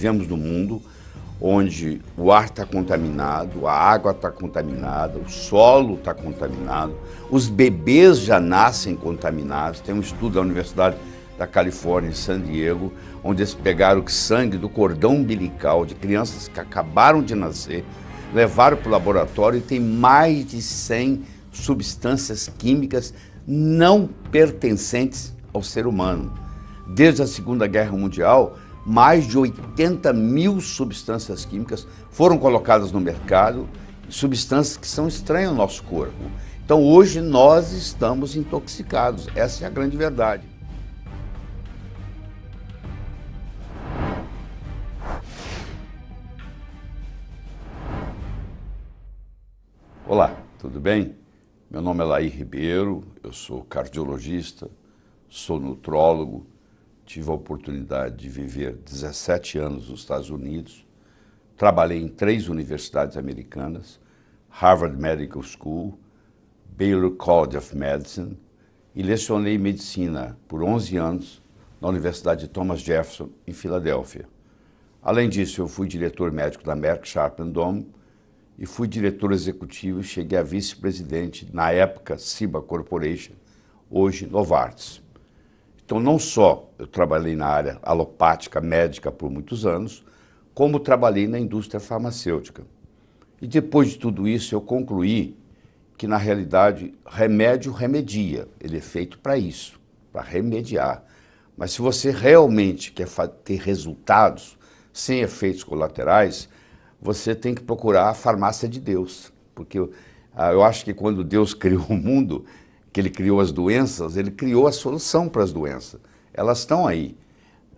vivemos num mundo onde o ar está contaminado, a água está contaminada, o solo está contaminado, os bebês já nascem contaminados. Tem um estudo da Universidade da Califórnia, em San Diego, onde eles pegaram o sangue do cordão umbilical de crianças que acabaram de nascer, levaram para o laboratório e tem mais de 100 substâncias químicas não pertencentes ao ser humano. Desde a Segunda Guerra Mundial, mais de 80 mil substâncias químicas foram colocadas no mercado, substâncias que são estranhas ao nosso corpo. Então hoje nós estamos intoxicados, essa é a grande verdade. Olá, tudo bem? Meu nome é Laí Ribeiro, eu sou cardiologista, sou nutrólogo, tive a oportunidade de viver 17 anos nos Estados Unidos, trabalhei em 3 universidades americanas, Harvard Medical School, Baylor College of Medicine, e lecionei medicina por 11 anos na Universidade de Thomas Jefferson, em Filadélfia. Além disso, eu fui diretor médico da Merck Sharp & Dohme e fui diretor executivo e cheguei a vice-presidente, na época, Ciba Corporation, hoje Novartis. Então, não só eu trabalhei na área alopática, médica por muitos anos, como trabalhei na indústria farmacêutica. E depois de tudo isso, eu concluí que, na realidade, remédio remedia. Ele é feito para isso, para remediar. Mas se você realmente quer ter resultados sem efeitos colaterais, você tem que procurar a farmácia de Deus. Porque eu acho que quando Deus criou o mundo, que ele criou as doenças, ele criou a solução para as doenças. Elas estão aí,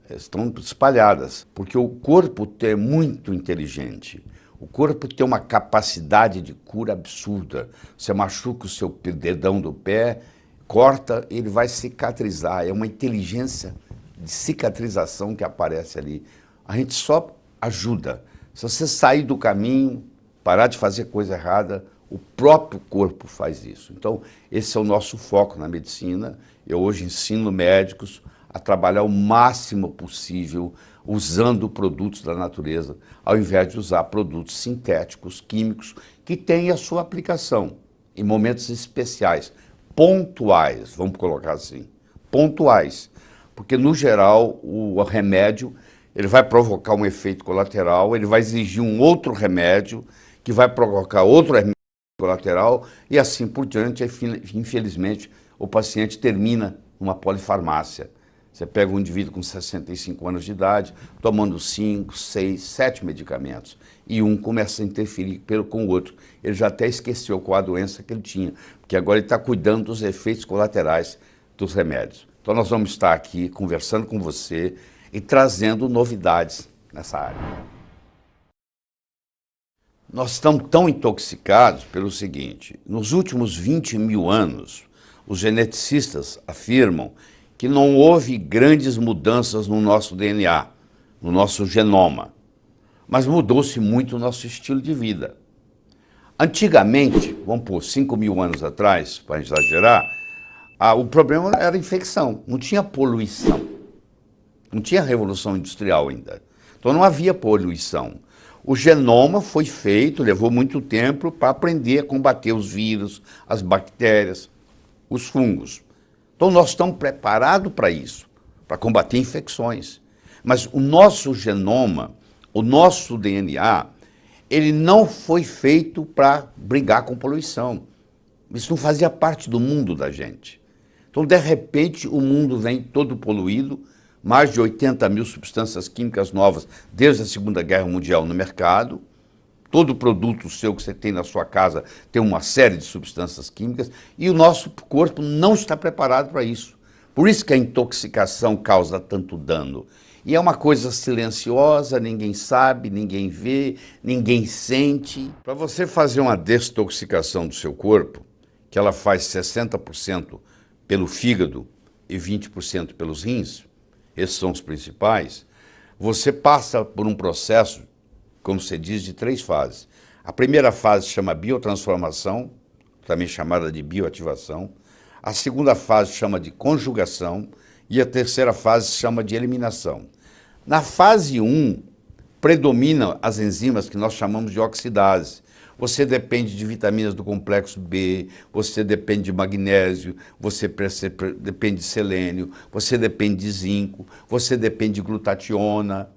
estão espalhadas, porque o corpo é muito inteligente. O corpo tem uma capacidade de cura absurda. Você machuca o seu dedão do pé, corta, ele vai cicatrizar. É uma inteligência de cicatrização que aparece ali. A gente só ajuda. Se você sair do caminho, parar de fazer coisa errada, o próprio corpo faz isso. Então, esse é o nosso foco na medicina. Eu hoje ensino médicos a trabalhar o máximo possível usando produtos da natureza, ao invés de usar produtos sintéticos, químicos, que têm a sua aplicação em momentos especiais, pontuais, vamos colocar assim, pontuais. Porque, no geral, o remédio ele vai provocar um efeito colateral, ele vai exigir um outro remédio, que vai provocar outro remédio colateral, e assim por diante. Infelizmente, o paciente termina numa polifarmácia. Você pega um indivíduo com 65 anos de idade, tomando 5, 6, 7 medicamentos, e um começa a interferir com o outro. Ele já até esqueceu qual a doença que ele tinha, porque agora ele está cuidando dos efeitos colaterais dos remédios. Então nós vamos estar aqui conversando com você e trazendo novidades nessa área. Nós estamos tão intoxicados pelo seguinte: nos últimos 20 mil anos, os geneticistas afirmam que não houve grandes mudanças no nosso DNA, no nosso genoma, mas mudou-se muito o nosso estilo de vida. Antigamente, vamos pôr 5 mil anos atrás, para exagerar, o problema era a infecção, não tinha poluição, não tinha revolução industrial ainda, então não havia poluição. O genoma foi feito, levou muito tempo para aprender a combater os vírus, as bactérias, os fungos. Então nós estamos preparados para isso, para combater infecções. Mas o nosso genoma, o nosso DNA, ele não foi feito para brigar com poluição. Isso não fazia parte do mundo da gente. Então, de repente, o mundo vem todo poluído, mais de 80 mil substâncias químicas novas desde a Segunda Guerra Mundial no mercado. Todo produto seu que você tem na sua casa tem uma série de substâncias químicas e o nosso corpo não está preparado para isso. Por isso que a intoxicação causa tanto dano. E é uma coisa silenciosa, ninguém sabe, ninguém vê, ninguém sente. Para você fazer uma desintoxicação do seu corpo, que ela faz 60% pelo fígado e 20% pelos rins, esses são os principais, você passa por um processo, como se diz, de 3 fases. A primeira fase chama biotransformação, também chamada de bioativação. A segunda fase chama de conjugação e a terceira fase chama de eliminação. Na fase 1, predominam as enzimas que nós chamamos de oxidase. Você depende de vitaminas do complexo B, você depende de magnésio, você depende de selênio, você depende de zinco, você depende de glutationa.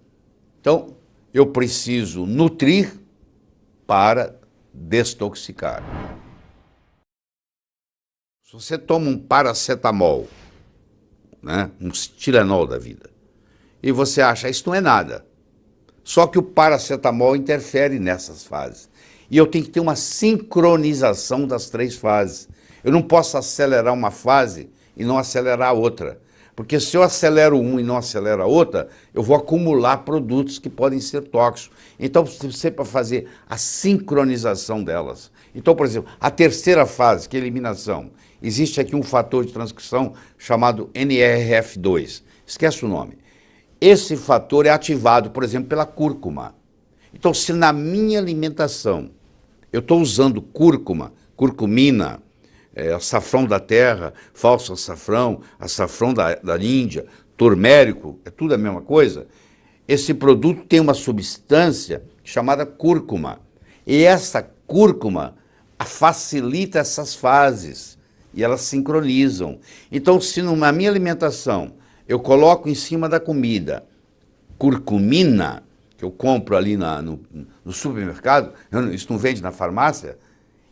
Então, eu preciso nutrir para destoxicar. Se você toma um paracetamol, né, um Tilenol da vida, e você acha, isso não é nada. Só que o paracetamol interfere nessas fases. E eu tenho que ter uma sincronização das três fases. Eu não posso acelerar uma fase e não acelerar a outra. Porque se eu acelero um e não acelero a outra, eu vou acumular produtos que podem ser tóxicos. Então, você para fazer a sincronização delas. Então, por exemplo, a terceira fase, que é a eliminação, existe aqui um fator de transcrição chamado NRF2. Esquece o nome. Esse fator é ativado, por exemplo, pela cúrcuma. Então, se na minha alimentação eu estou usando cúrcuma, curcumina, açafrão da terra, falso açafrão, açafrão da Índia, turmérico, é tudo a mesma coisa, esse produto tem uma substância chamada cúrcuma. E essa cúrcuma facilita essas fases e elas sincronizam. Então, se na minha alimentação eu coloco em cima da comida curcumina, que eu compro ali no supermercado, isso não vende na farmácia,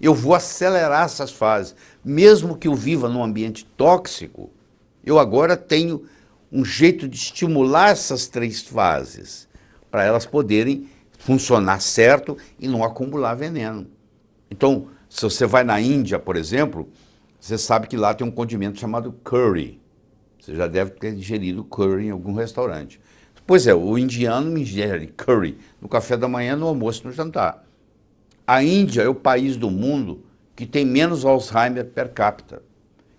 eu vou acelerar essas fases. Mesmo que eu viva num ambiente tóxico, eu agora tenho um jeito de estimular essas três fases, para elas poderem funcionar certo e não acumular veneno. Então, se você vai na Índia, por exemplo, você sabe que lá tem um condimento chamado curry. Você já deve ter digerido curry em algum restaurante. Pois é, o indiano ingere curry no café da manhã, no almoço e no jantar. A Índia é o país do mundo que tem menos Alzheimer per capita,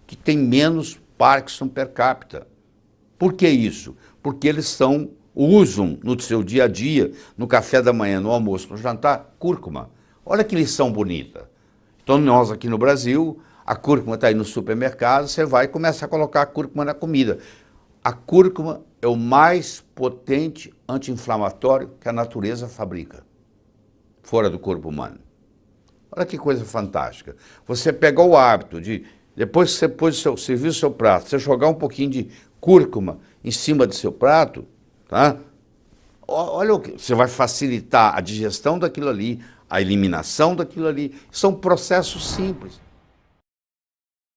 que tem menos Parkinson per capita. Por que isso? Porque eles usam no seu dia a dia, no café da manhã, no almoço, no jantar, cúrcuma. Olha que lição bonita. Então nós aqui no Brasil, a cúrcuma está aí no supermercado, você vai e começa a colocar a cúrcuma na comida. A cúrcuma é o mais potente anti-inflamatório que a natureza fabrica, fora do corpo humano. Olha que coisa fantástica. Você pegou o hábito de, depois que você serviu o seu prato, você jogar um pouquinho de cúrcuma em cima do seu prato, tá? Olha o que você vai facilitar a digestão daquilo ali, a eliminação daquilo ali. São processos simples.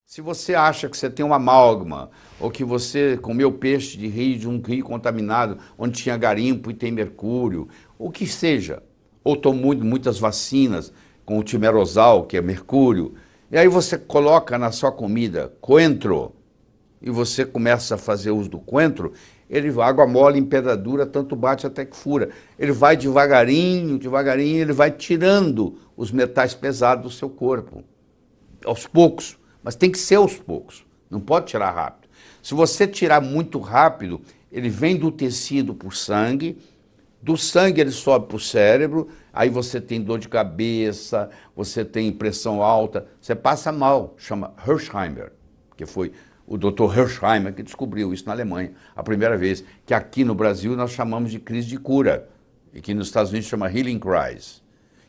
Se você acha que você tem uma amálgama, ou que você comeu peixe de um rio contaminado, onde tinha garimpo e tem mercúrio, o que seja, ou tomou muitas vacinas com o timerosal, que é mercúrio, e aí você coloca na sua comida coentro, e você começa a fazer uso do coentro, água mole em pedra dura, tanto bate até que fura. Ele vai devagarinho, devagarinho, ele vai tirando os metais pesados do seu corpo, aos poucos. Mas tem que ser aos poucos, não pode tirar rápido. Se você tirar muito rápido, ele vem do tecido para o sangue, do sangue ele sobe para o cérebro, aí você tem dor de cabeça, você tem pressão alta, você passa mal, chama Hersheimer, que foi o Dr. Hersheimer que descobriu isso na Alemanha, a primeira vez, que aqui no Brasil nós chamamos de crise de cura, e que nos Estados Unidos chama healing crise,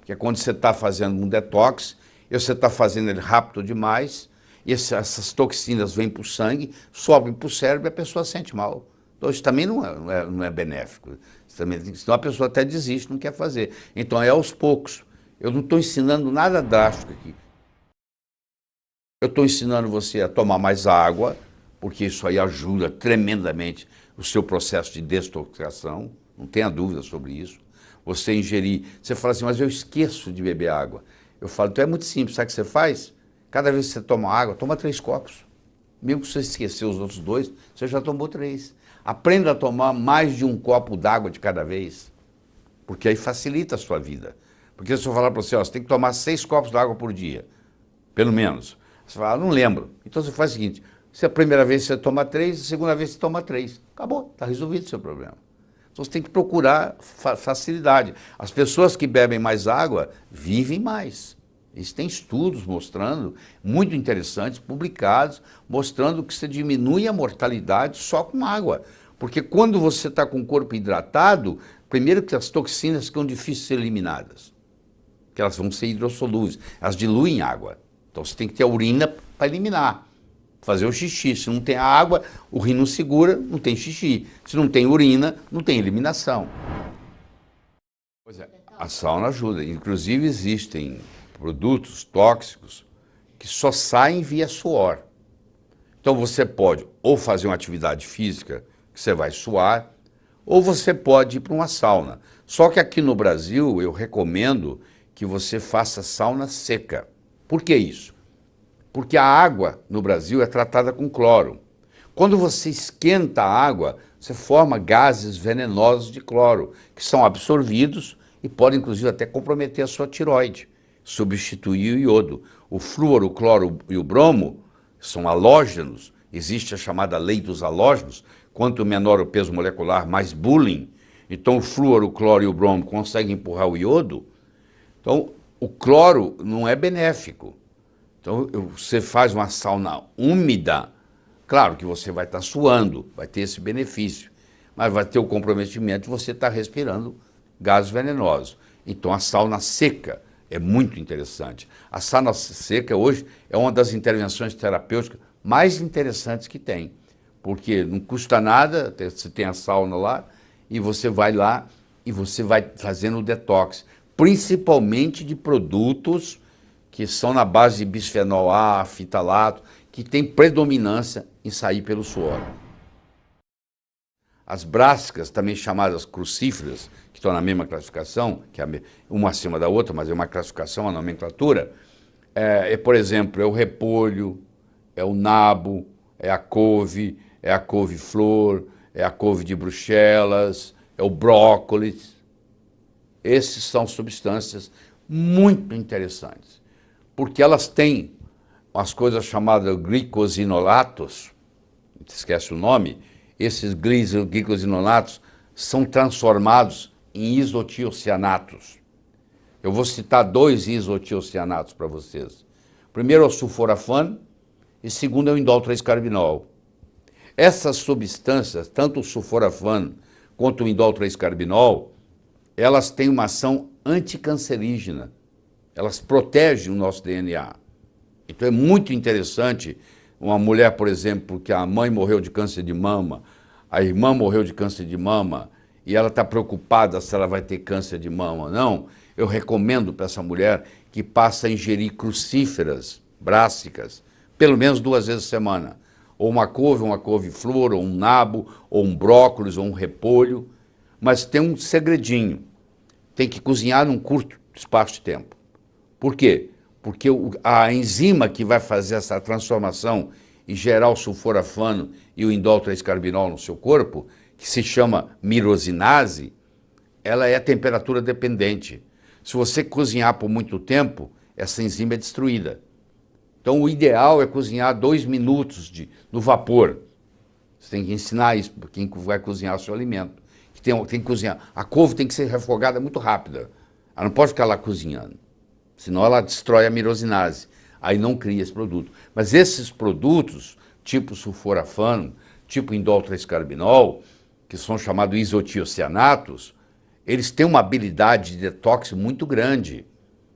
que é quando você está fazendo um detox, e você está fazendo ele rápido demais, e essas toxinas vêm para o sangue, sobem para o cérebro e a pessoa sente mal. Então isso também não é benéfico. Senão a pessoa até desiste, não quer fazer. Então é aos poucos. Eu não estou ensinando nada drástico aqui. Eu estou ensinando você a tomar mais água, porque isso aí ajuda tremendamente o seu processo de desintoxicação, não tenha dúvida sobre isso. Você ingerir, você fala assim, mas eu esqueço de beber água. Eu falo, então é muito simples, sabe o que você faz? Cada vez que você toma água, toma 3 copos. Mesmo que você esquecer os outros 2, você já tomou 3. Aprenda a tomar mais de 1 copo d'água de cada vez, porque aí facilita a sua vida. Porque se eu falar para você, ó, você tem que tomar 6 copos d'água por dia, pelo menos. Você fala, não lembro. Então você faz o seguinte, se a primeira vez você toma 3, a segunda vez você toma 3. Acabou, está resolvido o seu problema. Então você tem que procurar facilidade. As pessoas que bebem mais água vivem mais. Isso tem estudos mostrando, muito interessantes, publicados, mostrando que você diminui a mortalidade só com água. Porque quando você está com o corpo hidratado, Primeiro que as toxinas ficam difíceis de ser eliminadas, porque elas vão ser hidrossolúveis, elas diluem água. Então você tem que ter a urina para eliminar, fazer o xixi. Se não tem a água, o rim não segura, não tem xixi. Se não tem urina, não tem eliminação. Pois é, a sauna ajuda. Inclusive existem produtos tóxicos que só saem via suor. Então você pode ou fazer uma atividade física, que você vai suar, ou você pode ir para uma sauna. Só que aqui no Brasil eu recomendo que você faça sauna seca. Por que isso? Porque a água no Brasil é tratada com cloro. Quando você esquenta a água, você forma gases venenosos de cloro, que são absorvidos e podem inclusive até comprometer a sua tireoide, substituir o iodo. O flúor, o cloro e o bromo são halógenos, existe a chamada lei dos halógenos, quanto menor o peso molecular, mais bullying. Então o flúor, o cloro e o bromo conseguem empurrar o iodo. Então o cloro não é benéfico. Então você faz uma sauna úmida, claro que você vai estar suando, vai ter esse benefício, mas vai ter o comprometimento de você estar respirando gases venenosos. Então a sauna seca é muito interessante. A sauna seca hoje é uma das intervenções terapêuticas mais interessantes que tem, porque não custa nada, você tem a sauna lá, e você vai lá e você vai fazendo o detox, principalmente de produtos que são na base de bisfenol A, fitalato, que tem predominância em sair pelo suor. As brássicas, também chamadas crucíferas, que estão na mesma classificação, que é uma acima da outra, mas é uma classificação, uma nomenclatura, por exemplo, é o repolho, é o nabo, é a couve-flor, é a couve de Bruxelas, é o brócolis. Esses são substâncias muito interessantes, porque elas têm as coisas chamadas glicosinolatos, esquece o nome. Esses glicosinolatos são transformados em isotiocianatos. Eu vou citar 2 isotiocianatos para vocês. Primeiro é o sulforafano e segundo é o indol 3-carbinol. Essas substâncias, tanto o sulforafano quanto o indol 3-carbinol, elas têm uma ação anticancerígena. Elas protegem o nosso DNA. Então é muito interessante. Uma mulher, por exemplo, que a mãe morreu de câncer de mama, a irmã morreu de câncer de mama, e ela está preocupada se ela vai ter câncer de mama ou não, eu recomendo para essa mulher que passe a ingerir crucíferas brássicas, pelo menos 2 vezes a semana. Ou uma couve-flor, ou um nabo, ou um brócolis, ou um repolho. Mas tem um segredinho. Tem que cozinhar num curto espaço de tempo. Por quê? Porque a enzima que vai fazer essa transformação e gerar o sulforafano e o indol 3-carbinol no seu corpo, que se chama mirosinase, ela é temperatura dependente. Se você cozinhar por muito tempo, essa enzima é destruída. Então o ideal é cozinhar 2 minutos no vapor. Você tem que ensinar isso para quem vai cozinhar o seu alimento. Tem que cozinhar. A couve tem que ser refogada muito rápida. Ela não pode ficar lá cozinhando. Senão ela destrói a mirosinase, aí não cria esse produto. Mas esses produtos, tipo sulforafano, tipo indol 3-carbinol, que são chamados isotiocianatos, eles têm uma habilidade de detox muito grande,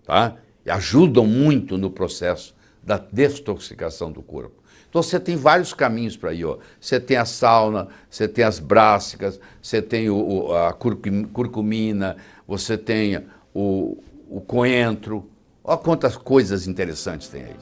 tá? E ajudam muito no processo da detoxicação do corpo. Então você tem vários caminhos para ir, ó. Você tem a sauna, você tem as brássicas, você tem a curcumina, você tem o coentro. Olha quantas coisas interessantes tem aí.